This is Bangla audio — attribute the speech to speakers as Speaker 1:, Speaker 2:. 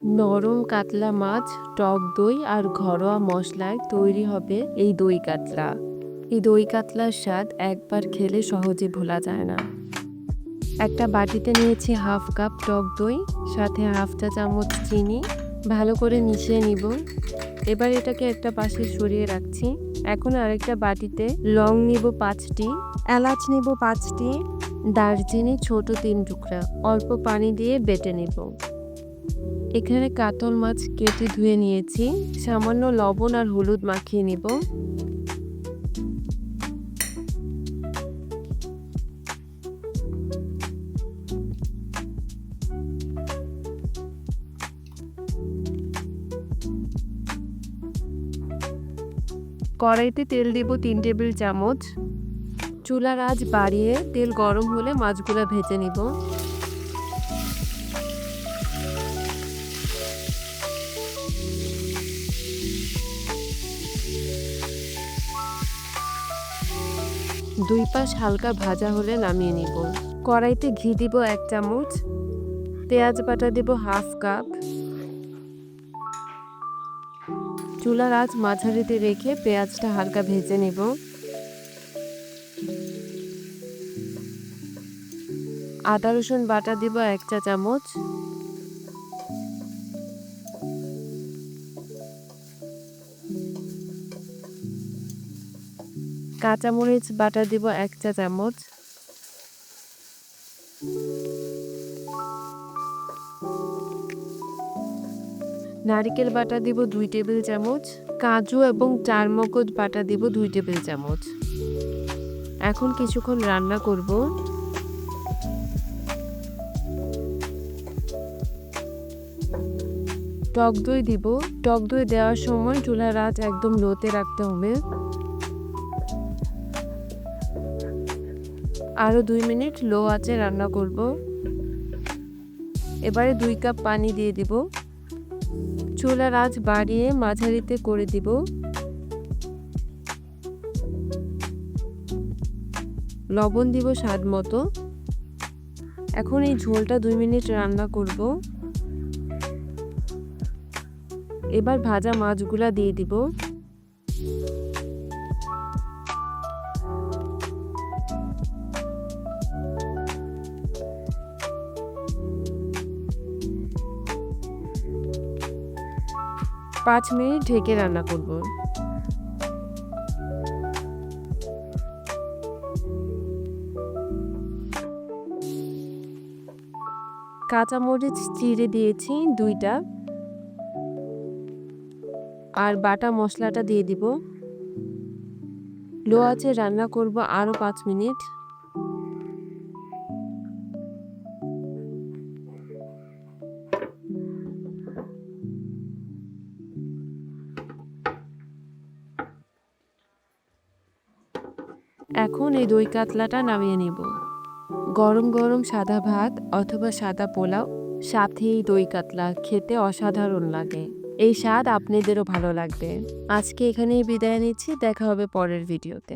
Speaker 1: নরম কাতলা মাছ, টক দই আর ঘরোয়া মশলায় তৈরি হবে এই দই কাতলা। এই দই কাতলার স্বাদ একবার খেলে সহজে ভোলা যায় না। একটা বাটিতে নিয়েছি হাফ কাপ টক দই, সাথে হাফ চা চামচ চিনি। ভালো করে মিশিয়ে নিব। এবার এটাকে একটা পাশে সরিয়ে রাখছি। এখন আরেকটা বাটিতে লং নিব 5টি, এলাচ নিব 5টি, দারচিনি ছোট 3 টুকরা অল্প পানি দিয়ে বেটে নেব। এখানে কাতল মাছ কেটে ধুয়ে নিয়েছি, সামান্য লবণ আর হলুদ মাখিয়ে নিব। কড়াইতে তেল দিব 3 টেবিল চামচ। চুলার আঁচ বাড়িয়ে তেল গরম হলে মাছগুলো ভেজে নিব। দুই পাশ হালকা ভাজা হলে নামিয়ে নিব। কড়াইতে ঘি দিব 1 চামচ, পেঁয়াজ বাটা দিব হাফ কাপ। চুলার আঁচ মাঝারিতে রেখে পেঁয়াজটা হালকা ভেজে নেব। আদা রসুন বাটা দিব 1 চা চামচ। কাঁচামরিচ বাটা দিব 1 চা চামচ। নারকেল বাটা দিব 2 টেবিল চামচ। কাজু এবং চারমগজ বাটা দিব 2 টেবিল চামচ। এখন কিছুক্ষণ রান্না করব। টক দই দিব। টক দই দেওয়ার সময় চুলার আঁচ একদম লোতে রাখতে হবে। আরো 2 মিনিট লো আঁচে রান্না করব। এবারে 2 কাপ পানি দিয়ে দিব। চুলার আঁচ বাড়িয়ে মাঝারিতে করে দিব। লবণ দিব স্বাদ মতো। এখন এই ঝোলটা 2 মিনিট রান্না করব। এবার ভাজা মাছগুলা দিয়ে দিব। পাঁচ মিনিট ঢেকে রান্না করব। কাঁচামরিচ চিড়ে দিয়েছি 2টা, আর বাটা মশলাটা দিয়ে দিব। লো আঁচে রান্না করব আরো 5 মিনিট। এখন এই দই কাতলাটা নামিয়ে নিব। গরম গরম সাদা ভাত অথবা সাদা পোলাও, সাথে এই দই কাতলা খেতে অসাধারণ লাগে। এই স্বাদ আপনাদেরও ভালো লাগবে। আজকে এখানেই বিদায় নিচ্ছি, দেখা হবে পরের ভিডিওতে।